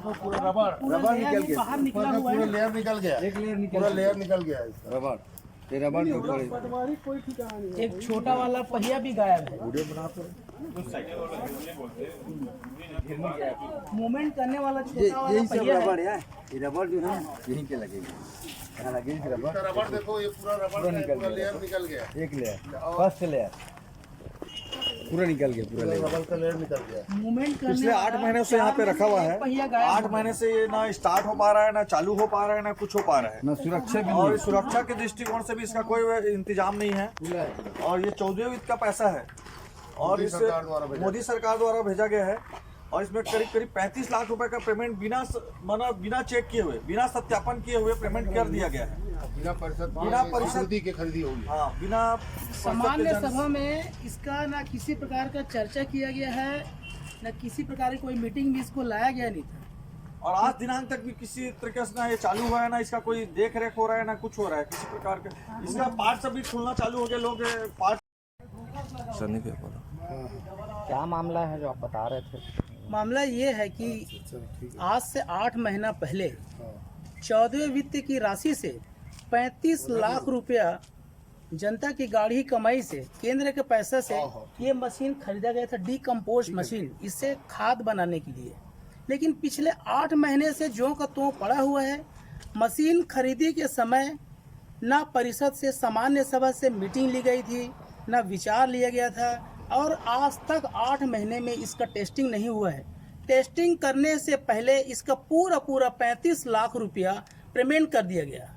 देखो पूरा रबड़ निकल गया, बाहर निकला हुआ पूरा है। लेयर निकल गया, एक लेयर निकल पूरा लेयर निकल गया है इसका। रबड़, ये रबड़ के ऊपर पटवारी कोई ठिकाना नहीं। एक छोटा वाला पहिया भी गायब है। वीडियो बनाते हैं। मूवमेंट करने वाला ये छोटा वाला यही सब पहिया रबड़ है। है। ये रबड़ जो है यहीं के लगेगी, यहाँ लगेगी रबड़। इसका रबड़ देखो, ये पूरा रबड़ पूरा का निकल पूरा गया। लेयर निकल गया, एक लेयर, फर्स्ट लेयर पूरा निकल गया, पूरा लेयर। रबड़ का लेयर निकल गया। मूवमेंट करने पिछले 8 वाला महीने से यहाँ पे रखा हुआ है। पहिया गायब 8 महीने से ये ना स्टार्ट हो पा रहा है, ना चालू हो पा रहा है, ना कुछ हो पा रहा है। ना सुरक्षा भी और नहीं। सुरक्षा के दृष्टिकोण से भी इसका कोई इंतजाम नहीं है। और ये 14वीं वित्त का पैसा है और इसे मोदी सरकार द्वारा भेजा गया है। और इसमें करीब करीब 35 लाख रुपए का पेमेंट बिना चेक किए हुए, बिना सत्यापन किए हुए पेमेंट कर दिया गया है। बिना परिषद खरीदी के खरीदी होगी। हाँ, बिना सामान्य सभा में इसका ना किसी प्रकार का चर्चा किया गया है, ना किसी प्रकार की कोई मीटिंग भी इसको लाया गया नहीं था। और आज दिनांक तक भी किसी तरीके से ना ये चालू हुआ है, ना इसका कोई देख रेख हो रहा है, ना कुछ हो रहा है किसी प्रकार का। इसका पार्ट सब भी खुलना चालू हो गया, लोग पार्ट क्या मामला है जो आप बता रहे थे? मामला ये है कि आज से 8 महीना पहले 14वें वित्त की राशि से 35 लाख रुपया जनता की गाढ़ी कमाई से, केंद्र के पैसे से ये मशीन खरीदा गया था, डीकम्पोज मशीन, इससे खाद बनाने के लिए। लेकिन पिछले 8 महीने से ज्यों का त्यों पड़ा हुआ है। मशीन खरीदी के समय ना परिषद से, सामान्य सभा से मीटिंग ली गई थी, ना विचार लिया गया था, और आज तक 8 महीने में इसका टेस्टिंग नहीं हुआ है। टेस्टिंग करने से पहले इसका पूरा 35 लाख रुपया पेमेंट कर दिया गया।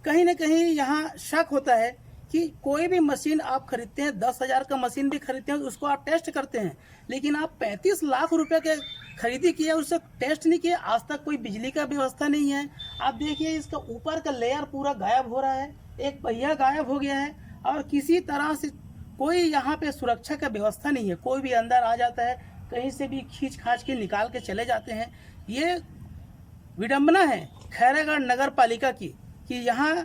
कहीं ना कहीं यहाँ शक होता है कि कोई भी मशीन आप खरीदते हैं, 10,000 का मशीन भी खरीदते हैं, उसको आप टेस्ट करते हैं, लेकिन आप 35 लाख रुपए के खरीदी किया, उससे टेस्ट नहीं किया। आज तक कोई बिजली का व्यवस्था नहीं है। आप देखिए इसका ऊपर का लेयर पूरा गायब हो रहा है, एक पहिया गायब हो गया है, और किसी तरह से कोई यहाँ पे सुरक्षा का व्यवस्था नहीं है। कोई भी अंदर आ जाता है, कहीं से भी खींच खाच के निकाल के चले जाते हैं। ये विडंबना है खैरागढ़ नगर पालिका की कि यहाँ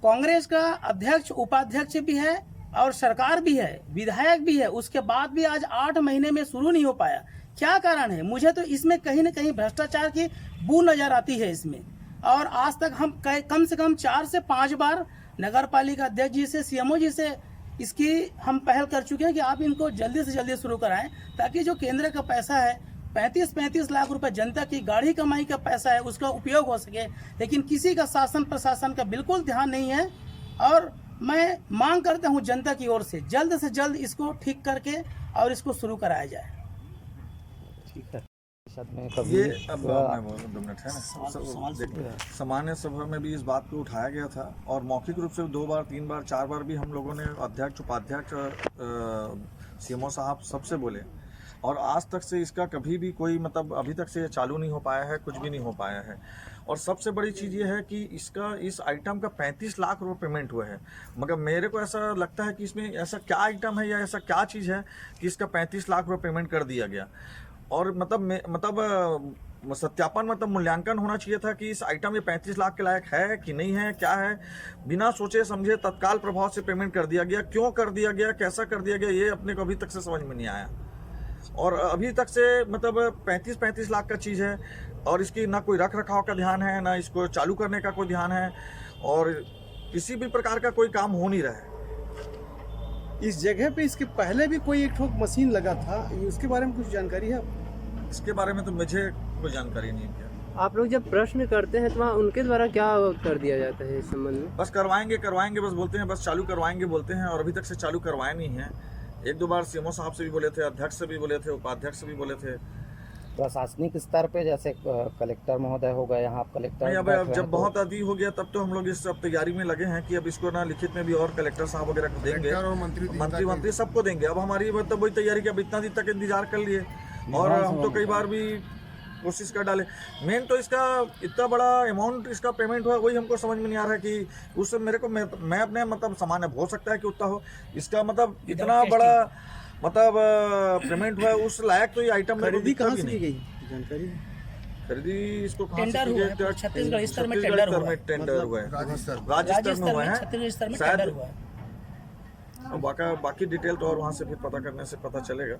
कांग्रेस का अध्यक्ष, उपाध्यक्ष भी है और सरकार भी है, विधायक भी है, उसके बाद भी आज 8 महीने में शुरू नहीं हो पाया। क्या कारण है? मुझे तो इसमें कहीं ना कहीं भ्रष्टाचार की बू नजर आती है इसमें। और आज तक हम कम से कम 4 से 5 बार नगर पालिका अध्यक्ष जी से, सीएमओ जी से इसकी हम पहल कर चुके हैं कि आप इनको जल्दी से जल्दी शुरू कराएं, ताकि जो केंद्र का पैसा है 35 लाख रुपए जनता की गाढ़ी कमाई का पैसा है, उसका उपयोग हो सके। लेकिन किसी का शासन प्रशासन का बिल्कुल ध्यान नहीं है। और मैं मांग करता हूं जनता की ओर से जल्द इसको ठीक करके और इसको शुरू कराया जाए। ठीक है। ये अब मैं बोलूं 2 मिनट है ना। देखिए, सामान्य सभा में भी इस बात को उठाया गया था और मौखिक रूप से 2 बार 3 बार 4 बार भी हम लोगों ने अध्यक्ष, उपाध्यक्ष, सीएमओ साहब सबसे बोले। और आज तक से इसका कभी भी कोई मतलब अभी तक से चालू नहीं हो पाया है, कुछ भी नहीं हो पाया है। और सबसे बड़ी चीज़ ये है कि इस आइटम का 35 लाख रुपए पेमेंट हुआ है। मगर मेरे को ऐसा लगता है कि इसमें ऐसा क्या आइटम है या ऐसा क्या चीज़ है कि इसका 35 लाख रुपए पेमेंट कर दिया गया। और मतलब सत्यापन, मतलब मूल्यांकन होना चाहिए था कि इस आइटम ये 35 लाख के लायक है कि नहीं है, क्या है। बिना सोचे समझे तत्काल प्रभाव से पेमेंट कर दिया गया। क्यों कर दिया गया, कैसा कर दिया गया, ये अपने को अभी तक से समझ में नहीं आया। और अभी तक से मतलब 35 लाख का चीज़ है और इसकी ना कोई रख रखाव का ध्यान है, ना इसको चालू करने का कोई ध्यान है, और किसी भी प्रकार का कोई काम हो नहीं रहा है। इस जगह पे इसके पहले भी कोई एक ठोक मशीन लगा था, उसके बारे में कुछ जानकारी है? इसके बारे में तो मुझे कोई जानकारी नहीं है। आप लोग जब प्रश्न करते हैं तो वहाँ उनके द्वारा क्या कर दिया जाता है इस संबंध में? बस करवाएंगे बस बोलते हैं, बस चालू करवाएंगे बोलते हैं, और अभी तक से चालू करवाए नहीं है। 1-2 बार सीएमओ साहब से भी बोले थे, अध्यक्ष से भी बोले थे, उपाध्यक्ष से भी बोले थे। प्रशासनिक स्तर पे जैसे कलेक्टर महोदय हो गए, यहाँ कलेक्टर नहीं, अब जब बहुत आदि हो गया तब तो हम लोग इस अब तैयारी में लगे हैं कि अब इसको ना लिखित में भी और कलेक्टर साहब वगैरह को देंगे और मंत्री सबको देंगे। अब हमारी मतलब वही तैयारी की, अब इतना दिन तक इंतजार कर लिए और हम तो कई बार भी कोशिश कर डाले। मेन तो इसका इतना बड़ा अमाउंट इसका पेमेंट हुआ, वही हमको समझ में नहीं आ रहा है कि उससे मेरे को मैं अपने मतलब सामान्य हो सकता है कि उतना हो, इसका मतलब इतना बड़ा मतलब पेमेंट हुआ है उस लायक तो ये आइटम खरीदी कहाँ से की गई जानकारी? खरीदी इसको टेंडर हुआ है, छत्तीसगढ़ स्तर में टेंडर हुआ है, राज्य स्तर में हुआ है, छत्तीसगढ़ स्तर में शायद टेंडर हुआ है। बाकी डिटेल तो और वहाँ से फिर पता करने से पता चलेगा।